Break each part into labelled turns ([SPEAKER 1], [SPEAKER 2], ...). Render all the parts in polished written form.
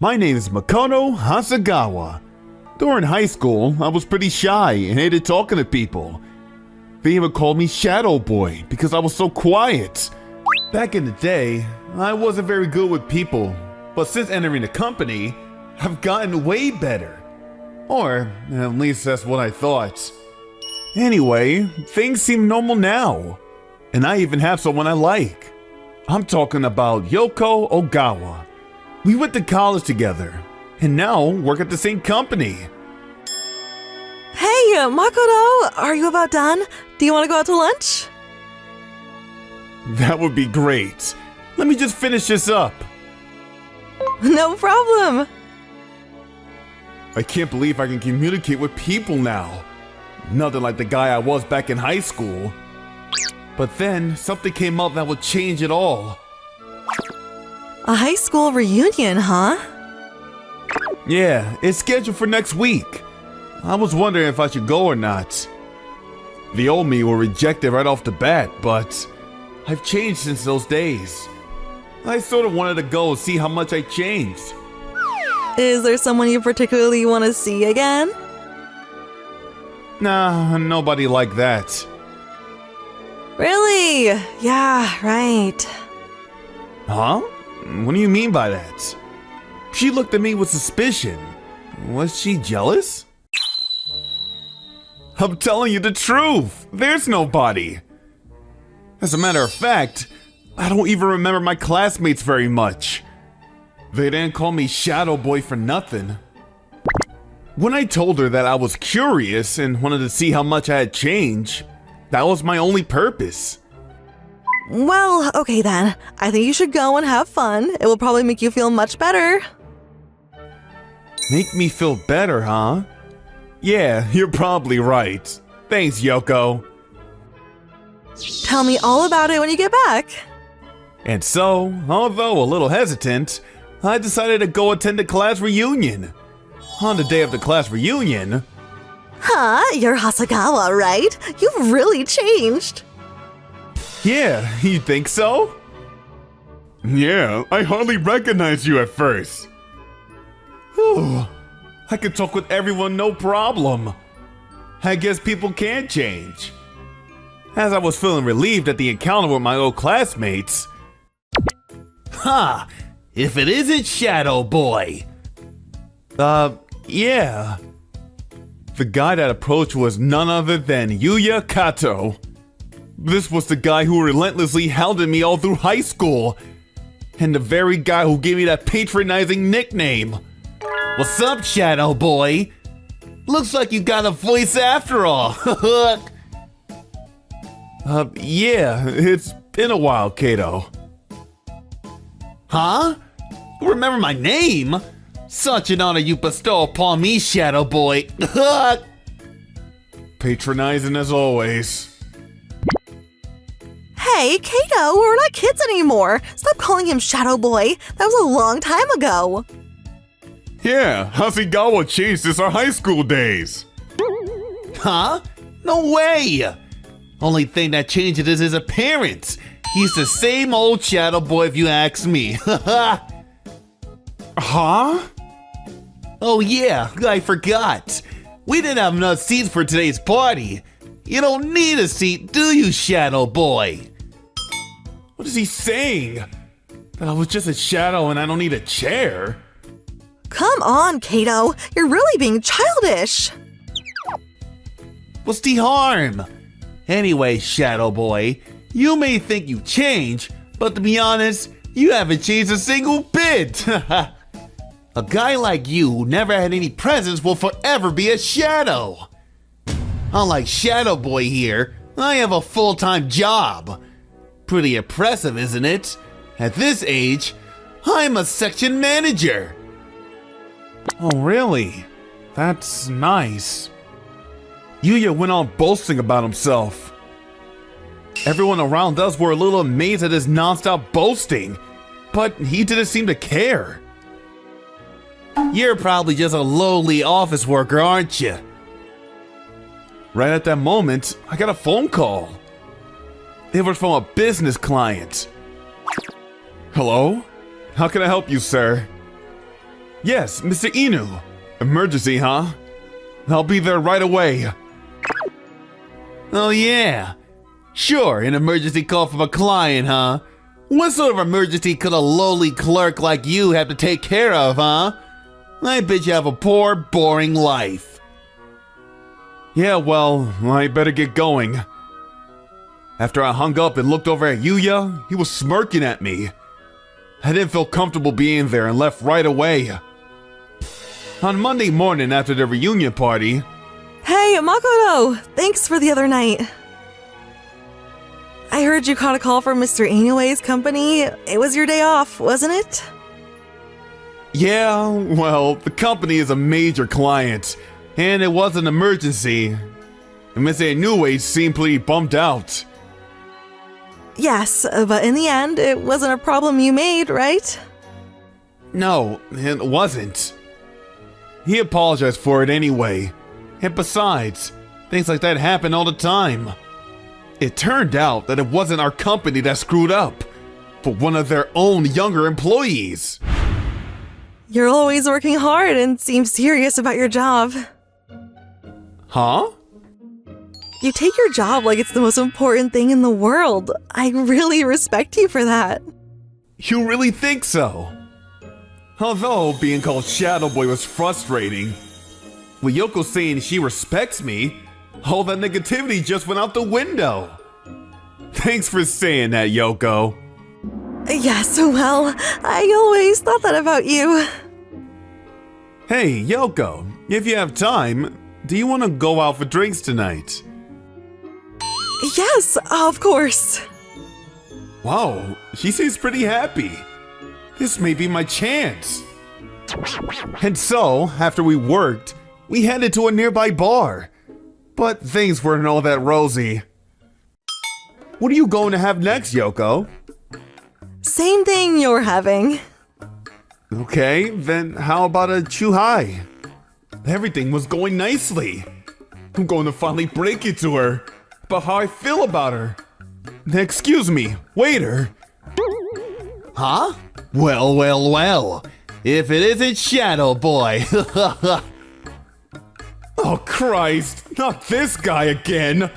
[SPEAKER 1] My name is Makoto Hasagawa. During high school, I was pretty shy and hated talking to people. They even called me Shadow Boy because I was so quiet. Back in the day, I wasn't very good with people, but since entering the company, I've gotten way better. Or at least that's what I thought. Anyway, things seem normal now. And I even have someone I like. I'm talking about Yoko Ogawa. We went to college together, and now work at the same company.
[SPEAKER 2] Hey, Makoto, are you about done? Do you want to go out to lunch?
[SPEAKER 1] That would be great. Let me just finish this up.
[SPEAKER 2] No problem.
[SPEAKER 1] I can't believe I can communicate with people now. Nothing like the guy I was back in high school. But then something came up that would change it all.
[SPEAKER 2] A high school reunion, huh?
[SPEAKER 1] Yeah, it's scheduled for next week. I was wondering if I should go or not. The old me will reject it right off the bat, but I've changed since those days. I sort of wanted to go and see how much I changed.
[SPEAKER 2] Is there someone you particularly want to see again?
[SPEAKER 1] Nah, nobody like that.
[SPEAKER 2] Really? Yeah, right.
[SPEAKER 1] Huh? What do you mean by that? She looked at me with suspicion. Was she jealous? I'm telling you the truth. There's nobody. As a matter of fact, I don't even remember my classmates very much. They didn't call me Shadow Boy for nothing. When I told her that I was curious and wanted to see how much I had changed, that was my only purpose.
[SPEAKER 2] Well, okay then. I think you should go and have fun. It will probably make you feel much better.
[SPEAKER 1] Make me feel better, huh? Yeah, you're probably right. Thanks, Yoko.
[SPEAKER 2] Tell me all about it when you get back.
[SPEAKER 1] And so, although a little hesitant, I decided to go attend the class reunion. On the day of the class reunion...
[SPEAKER 2] Huh? You're Hasagawa, right? You've really changed.
[SPEAKER 1] Yeah, you think so? Yeah, I hardly recognized you at first. Whew. I could talk with everyone no problem. I guess people can change. As I was feeling relieved at the encounter with my old classmates... Ha! If it isn't Shadow Boy! Yeah. The guy that approached was none other than Yuya Kato. This was the guy who relentlessly hounded me all through high school. And the very guy who gave me that patronizing nickname. What's up, Shadow Boy? Looks like you got a voice after all. Yeah, it's been a while, Kato. Huh? You remember my name? Such an honor you bestow upon me, Shadow Boy. Patronizing as always.
[SPEAKER 2] Hey, Kato, we're not kids anymore. Stop calling him Shadow Boy. That was a long time ago.
[SPEAKER 1] Yeah, Hasegawa changed since our high school days. Huh? No way! Only thing that changes is his appearance. He's the same old Shadow Boy if you ask me. Huh? Oh yeah, I forgot. We didn't have enough seats for today's party. You don't need a seat, do you, Shadow Boy? What is he saying? That I was just a shadow and I don't need a chair?
[SPEAKER 2] Come on, Kato. You're really being childish.
[SPEAKER 1] What's the harm? Anyway, Shadow Boy, you may think you changed, but to be honest, you haven't changed a single bit. A guy like you who never had any presents will forever be a shadow. Unlike Shadow Boy here, I have a full-time job. Pretty impressive, isn't it? At this age, I'm a section manager. Oh, really? That's nice. Yuya went on boasting about himself. Everyone around us were a little amazed at his non-stop boasting, but he didn't seem to care. You're probably just a lowly office worker, aren't you? Right at that moment, I got a phone call. It was from a business client. Hello? How can I help you, sir? Yes, Mr. Inu. Emergency, huh? I'll be there right away. Oh yeah. Sure, an emergency call from a client, huh? What sort of emergency could a lowly clerk like you have to take care of, huh? I bet you have a poor, boring life. Yeah, well, I better get going. After I hung up and looked over at Yuya, he was smirking at me. I didn't feel comfortable being there and left right away. On Monday morning after the reunion party...
[SPEAKER 2] Hey, Makoto! Thanks for the other night. I heard you caught a call from Mr. Inoue's company. It was your day off, wasn't it?
[SPEAKER 1] Yeah, well, the company is a major client, and it was an emergency. And Miss Inoue seemed pretty bummed out.
[SPEAKER 2] Yes, but in the end, it wasn't a problem you made, right?
[SPEAKER 1] No, it wasn't. He apologized for it anyway. And besides, things like that happen all the time. It turned out that it wasn't our company that screwed up, but one of their own younger employees.
[SPEAKER 2] You're always working hard and seem serious about your job.
[SPEAKER 1] Huh?
[SPEAKER 2] You take your job like it's the most important thing in the world. I really respect you for that.
[SPEAKER 1] You really think so? Although being called Shadow Boy was frustrating, with Yoko saying she respects me, all that negativity just went out the window. Thanks for saying that, Yoko.
[SPEAKER 2] Yes, well, I always thought that about you.
[SPEAKER 1] Hey, Yoko, if you have time, do you want to go out for drinks tonight?
[SPEAKER 2] Yes, of course.
[SPEAKER 1] Wow, she seems pretty happy. This may be my chance. And so, after we worked, we headed to a nearby bar. But things weren't all that rosy. What are you going to have next, Yoko?
[SPEAKER 2] Same thing you're having.
[SPEAKER 1] Okay, then how about a chuhai? Everything was going nicely. I'm going to finally break it to her about how I feel about her. Excuse me, waiter. Huh? Well, well, well. If it isn't Shadow Boy. Oh, Christ. Not this guy again.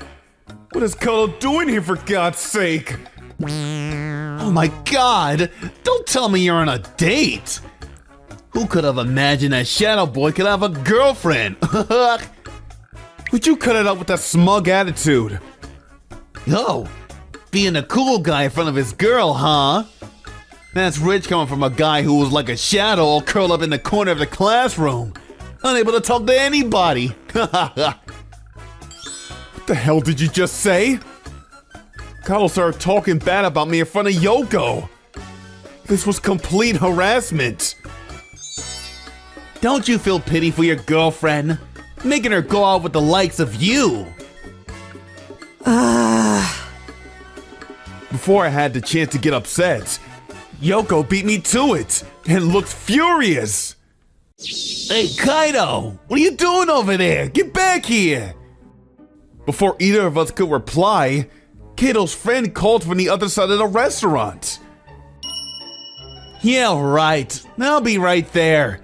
[SPEAKER 1] What is Koto doing here, for God's sake? Oh my God. Don't tell me you're on a date. Who could have imagined that Shadow Boy could have a girlfriend? Would you cut it out with that smug attitude? Oh, being a cool guy in front of his girl, huh? That's rich coming from a guy who was like a shadow all curled up in the corner of the classroom, unable to talk to anybody. What the hell did you just say? Kyle started talking bad about me in front of Yoko. This was complete harassment. Don't you feel pity for your girlfriend? Making her go out with the likes of you. Before I had the chance to get upset, Yoko beat me to it and looked furious. Hey, Kaido, what are you doing over there? Get back here! Before either of us could reply, Kato's friend called from the other side of the restaurant. Yeah, right. I'll be right there.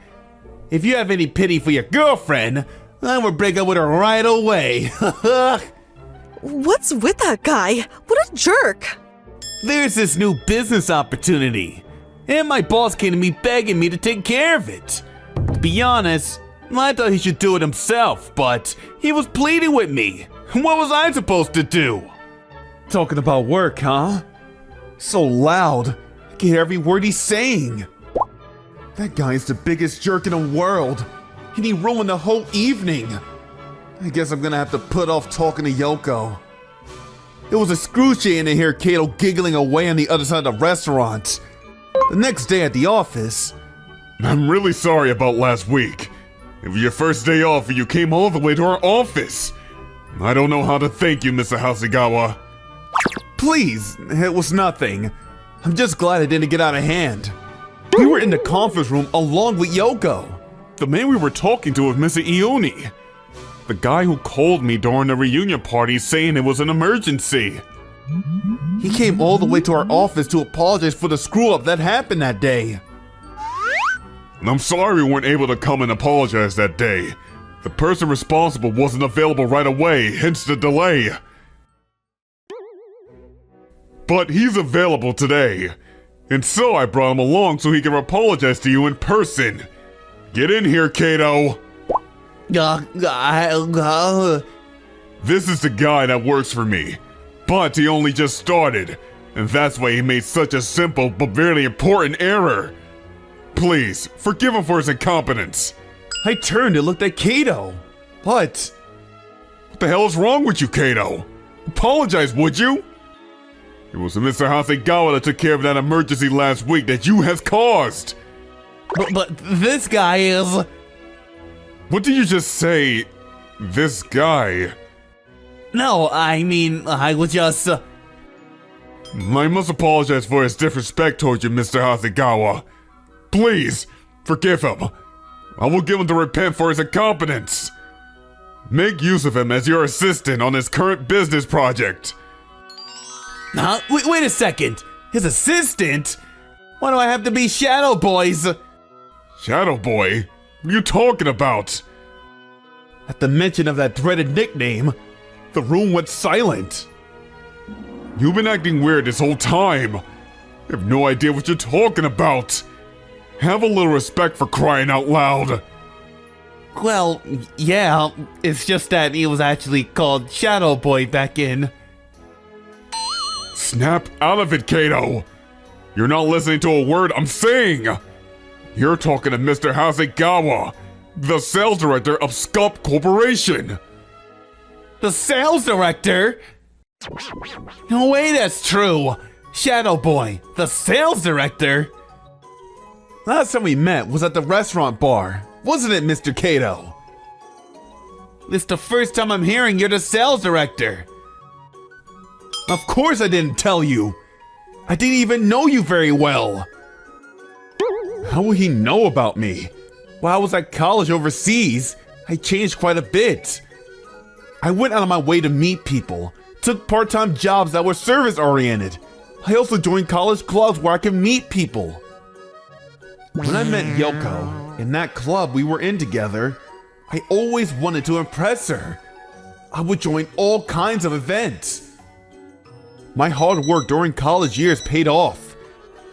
[SPEAKER 1] If you have any pity for your girlfriend, I will break up with her right away.
[SPEAKER 2] What's with that guy? What a jerk!
[SPEAKER 1] There's this new business opportunity, and my boss came to me begging me to take care of it. To be honest, I thought he should do it himself, but he was pleading with me. What was I supposed to do? Talking about work, huh? So loud, I can hear every word he's saying. That guy is the biggest jerk in the world, and he ruined the whole evening. I guess I'm gonna have to put off talking to Yoko. It was excruciating to hear Kato giggling away on the other side of the restaurant. The next day at the office... I'm really sorry about last week. It was your first day off and you came all the way to our office. I don't know how to thank you, Mr. Hasegawa. Please, it was nothing. I'm just glad it didn't get out of hand. We were in the conference room along with Yoko. The man we were talking to was Mr. Ioni. The guy who called me during the reunion party saying it was an emergency. He came all the way to our office to apologize for the screw-up that happened that day.
[SPEAKER 3] I'm sorry we weren't able to come and apologize that day. The person responsible wasn't available right away, hence the delay. But he's available today. And so I brought him along so he can apologize to you in person. Get in here, Kato. This is the guy that works for me. But he only just started. And that's why he made such a simple but very important error. Please, forgive him for his incompetence.
[SPEAKER 1] I turned and looked at Kato. What
[SPEAKER 3] the hell is wrong with you, Kato? Apologize, would you? It was Mr. Hasegawa that took care of that emergency last week that you has caused.
[SPEAKER 1] But this guy is...
[SPEAKER 3] What did you just say? This guy?
[SPEAKER 1] No, I mean, I was just...
[SPEAKER 3] I must apologize for his disrespect towards you, Mr. Hasegawa. Please, forgive him. I will give him to repent for his incompetence. Make use of him as your assistant on his current business project.
[SPEAKER 1] Huh? Wait a second. His assistant? Why do I have to be Shadow Boy's?
[SPEAKER 3] Shadow Boy? What are you talking about?
[SPEAKER 1] At the mention of that dreaded nickname, the room went silent.
[SPEAKER 3] You've been acting weird this whole time. I have no idea what you're talking about. Have a little respect for crying out loud.
[SPEAKER 1] Well, yeah, it's just that he was actually called Shadow Boy back in.
[SPEAKER 3] Snap out of it, Kato. You're not listening to a word I'm saying. You're talking to Mr. Hasegawa, the sales director of Scup Corporation.
[SPEAKER 1] The sales director? No way that's true. Shadow Boy, the sales director? Last time we met was at the restaurant bar, wasn't it, Mr. Kato? This the first time I'm hearing you're the sales director. Of course I didn't tell you. I didn't even know you very well. How would he know about me? While I was at college overseas, I changed quite a bit. I went out of my way to meet people, took part-time jobs that were service-oriented. I also joined college clubs where I could meet people. When I met Yoko, in that club we were in together, I always wanted to impress her. I would join all kinds of events. My hard work during college years paid off,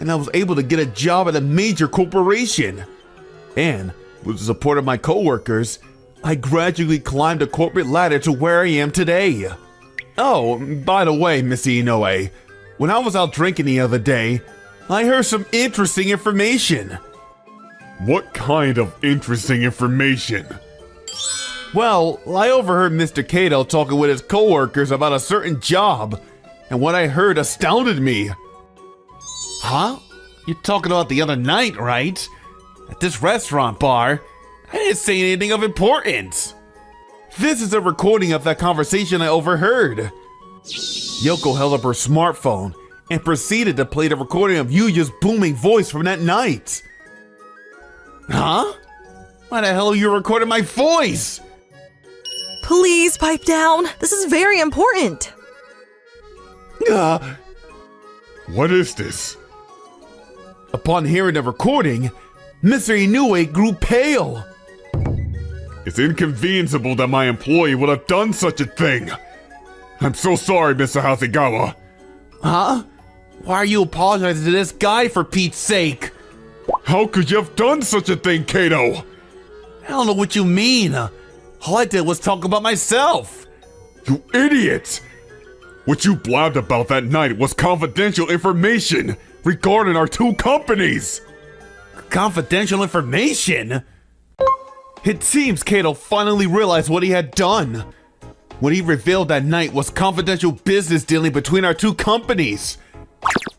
[SPEAKER 1] and I was able to get a job at a major corporation. And, with the support of my coworkers, I gradually climbed the corporate ladder to where I am today. Oh, by the way, Miss Inoue, when I was out drinking the other day, I heard some interesting information.
[SPEAKER 3] What kind of interesting information?
[SPEAKER 1] Well, I overheard Mr. Kato talking with his coworkers about a certain job, and what I heard astounded me. Huh? You're talking about the other night, right? At this restaurant bar, I didn't say anything of importance. This is a recording of that conversation I overheard. Yoko held up her smartphone and proceeded to play the recording of Yuya's booming voice from that night. Huh? Why the hell are you recording my voice?
[SPEAKER 2] Please pipe down. This is very important.
[SPEAKER 3] What is this?
[SPEAKER 1] Upon hearing the recording, Mr. Inoue grew pale.
[SPEAKER 3] It's inconceivable that my employee would have done such a thing. I'm so sorry, Mr. Hasegawa.
[SPEAKER 1] Huh? Why are you apologizing to this guy for Pete's sake?
[SPEAKER 3] How could you have done such a thing, Kato?
[SPEAKER 1] I don't know what you mean. All I did was talk about myself.
[SPEAKER 3] You idiot! What you blabbed about that night was confidential information regarding our two companies.
[SPEAKER 1] Confidential information? It seems Kato finally realized what he had done. What he revealed that night was confidential business dealing between our two companies.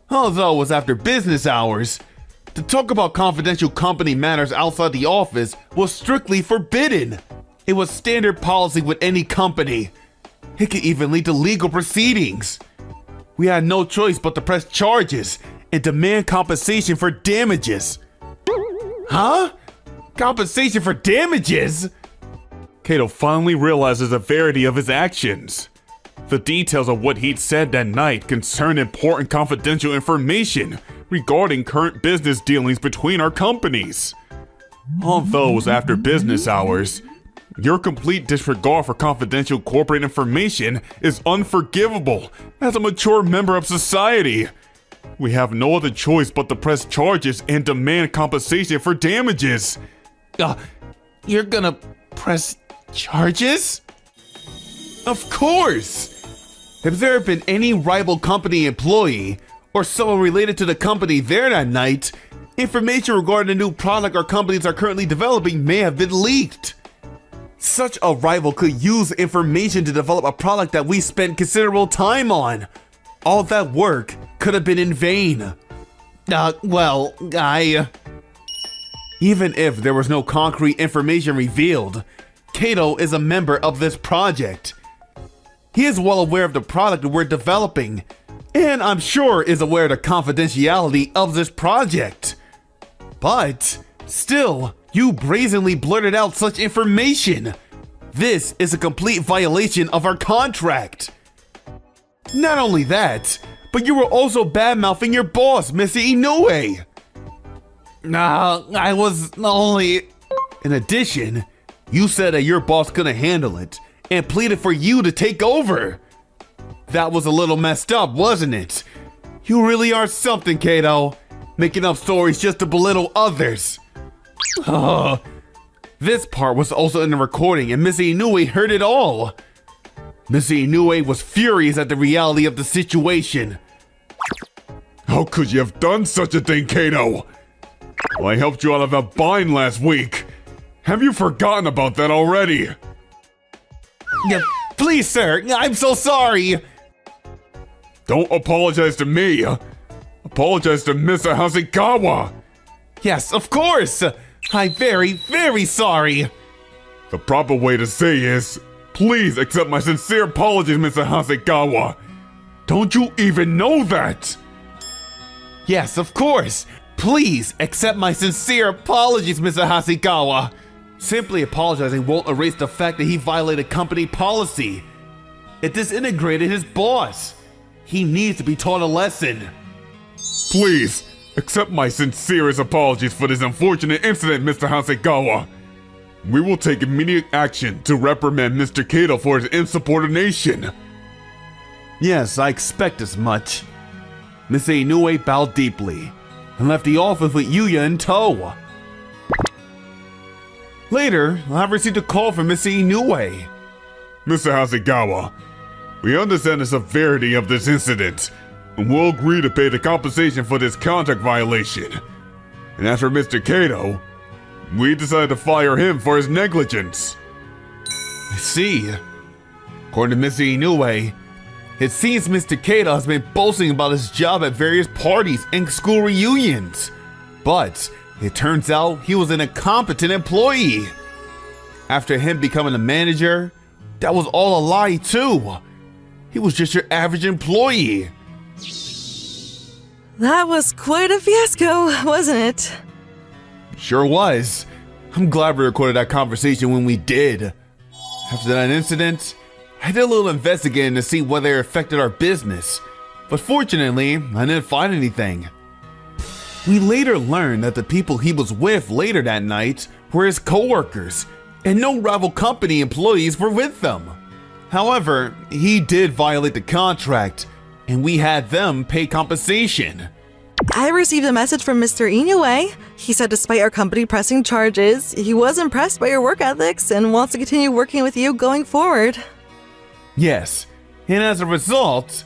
[SPEAKER 1] Although it was after business hours, to talk about confidential company matters outside the office was strictly forbidden. It was standard policy with any company. It could even lead to legal proceedings. We had no choice but to press charges and demand compensation for damages. Huh? Compensation for damages?
[SPEAKER 3] Kato finally realizes the severity of his actions. The details of what he'd said that night concerned important confidential information regarding current business dealings between our companies. Although it was after business hours, your complete disregard for confidential corporate information is unforgivable as a mature member of society. We have no other choice but to press charges and demand compensation for damages.
[SPEAKER 1] You're gonna press charges? Of course! If there had been any rival company employee or someone related to the company there that night, information regarding the new product our companies are currently developing may have been leaked. Such a rival could use information to develop a product that we spent considerable time on. All that work could have been in vain. Even if there was no concrete information revealed, Kato is a member of this project. He is well aware of the product we're developing, and I'm sure is aware of the confidentiality of this project. But still, you brazenly blurted out such information. This is a complete violation of our contract. Not only that, but you were also bad-mouthing your boss, Missy Inoue. I was only... In addition, you said that your boss couldn't handle it and pleaded for you to take over. That was a little messed up, wasn't it? You really are something, Kato. Making up stories just to belittle others. This part was also in the recording and Missy Inoue heard it all. Missy Inoue was furious at the reality of the situation.
[SPEAKER 3] How could you have done such a thing, Kato? Well, I helped you out of that bind last week. Have you forgotten about that already?
[SPEAKER 1] Yeah, please, sir. I'm so sorry.
[SPEAKER 3] Don't apologize to me. Apologize to Mr. Hasegawa.
[SPEAKER 1] Yes, of course. I'm very, very sorry.
[SPEAKER 3] The proper way to say is, please accept my sincere apologies, Mr. Hasegawa. Don't you even know that?
[SPEAKER 1] Yes, of course. Please accept my sincere apologies, Mr. Hasegawa. Simply apologizing won't erase the fact that he violated company policy. It disintegrated his boss. He needs to be taught a lesson.
[SPEAKER 3] Please, accept my sincerest apologies for this unfortunate incident, Mr. Hasegawa. We will take immediate action to reprimand Mr. Kato for his insubordination.
[SPEAKER 1] Yes, I expect as much. Miss Inoue bowed deeply and left the office with Yuya in tow. Later, I received a call from Miss Inoue.
[SPEAKER 3] Mr. Hasegawa, we understand the severity of this incident and will agree to pay the compensation for this contract violation. And as for Mr. Kato, we decided to fire him for his negligence.
[SPEAKER 1] I see. According to Miss Inoue, it seems Mr. Kato has been boasting about his job at various parties and school reunions. But it turns out he was an incompetent employee. After him becoming a manager, that was all a lie too. He was just your average employee.
[SPEAKER 2] That was quite a fiasco, wasn't it?
[SPEAKER 1] Sure was. I'm glad we recorded that conversation when we did. After that incident, I did a little investigating to see whether it affected our business, but fortunately, I didn't find anything. We later learned that the people he was with later that night were his coworkers, and no rival company employees were with them. However, he did violate the contract, and we had them pay compensation.
[SPEAKER 2] I received a message from Mr. Inoue. He said despite our company pressing charges, he was impressed by your work ethics and wants to continue working with you going forward.
[SPEAKER 1] Yes, and as a result,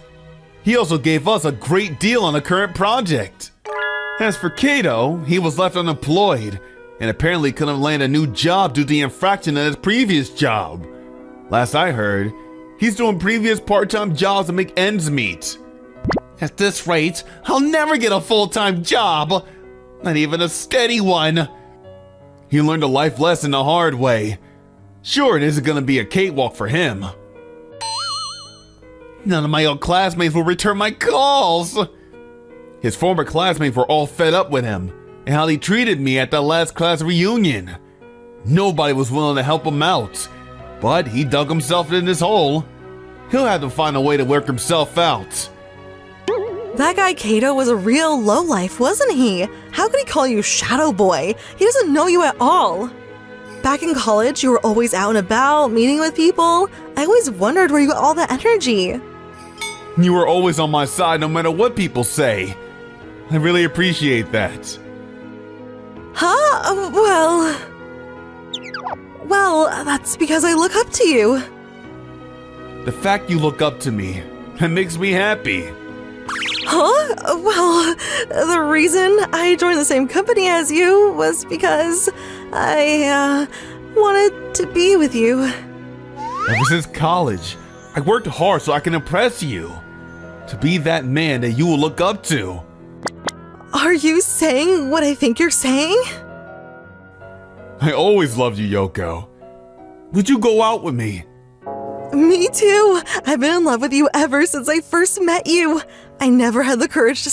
[SPEAKER 1] he also gave us a great deal on the current project. As for Kato, he was left unemployed and apparently couldn't land a new job due to the infraction at his previous job. Last I heard, he's doing previous part-time jobs to make ends meet. At this rate, I'll never get a full-time job, not even a steady one. He learned a life lesson the hard way. Sure, it isn't gonna be a cakewalk for him. None of my old classmates will return my calls. His former classmates were all fed up with him and how he treated me at the last class reunion. Nobody was willing to help him out, but he dug himself in this hole. He'll have to find a way to work himself out.
[SPEAKER 2] That guy Kato was a real lowlife, wasn't he? How could he call you Shadow Boy? He doesn't know you at all. Back in college, you were always out and about, meeting with people. I always wondered where you got all that energy.
[SPEAKER 1] You were always on my side no matter what people say. I really appreciate that.
[SPEAKER 2] Huh? Well, that's because I look up to you.
[SPEAKER 1] The fact you look up to me, that makes me happy.
[SPEAKER 2] Huh? Well, the reason I joined the same company as you was because I wanted to be with you.
[SPEAKER 1] Ever since college, I worked hard so I can impress you. To be that man that you will look up to.
[SPEAKER 2] Are you saying what I think you're saying?
[SPEAKER 1] I always loved you, Yoko. Would you go out with me?
[SPEAKER 2] Me too. I've been in love with you ever since I first met you. I never had the courage to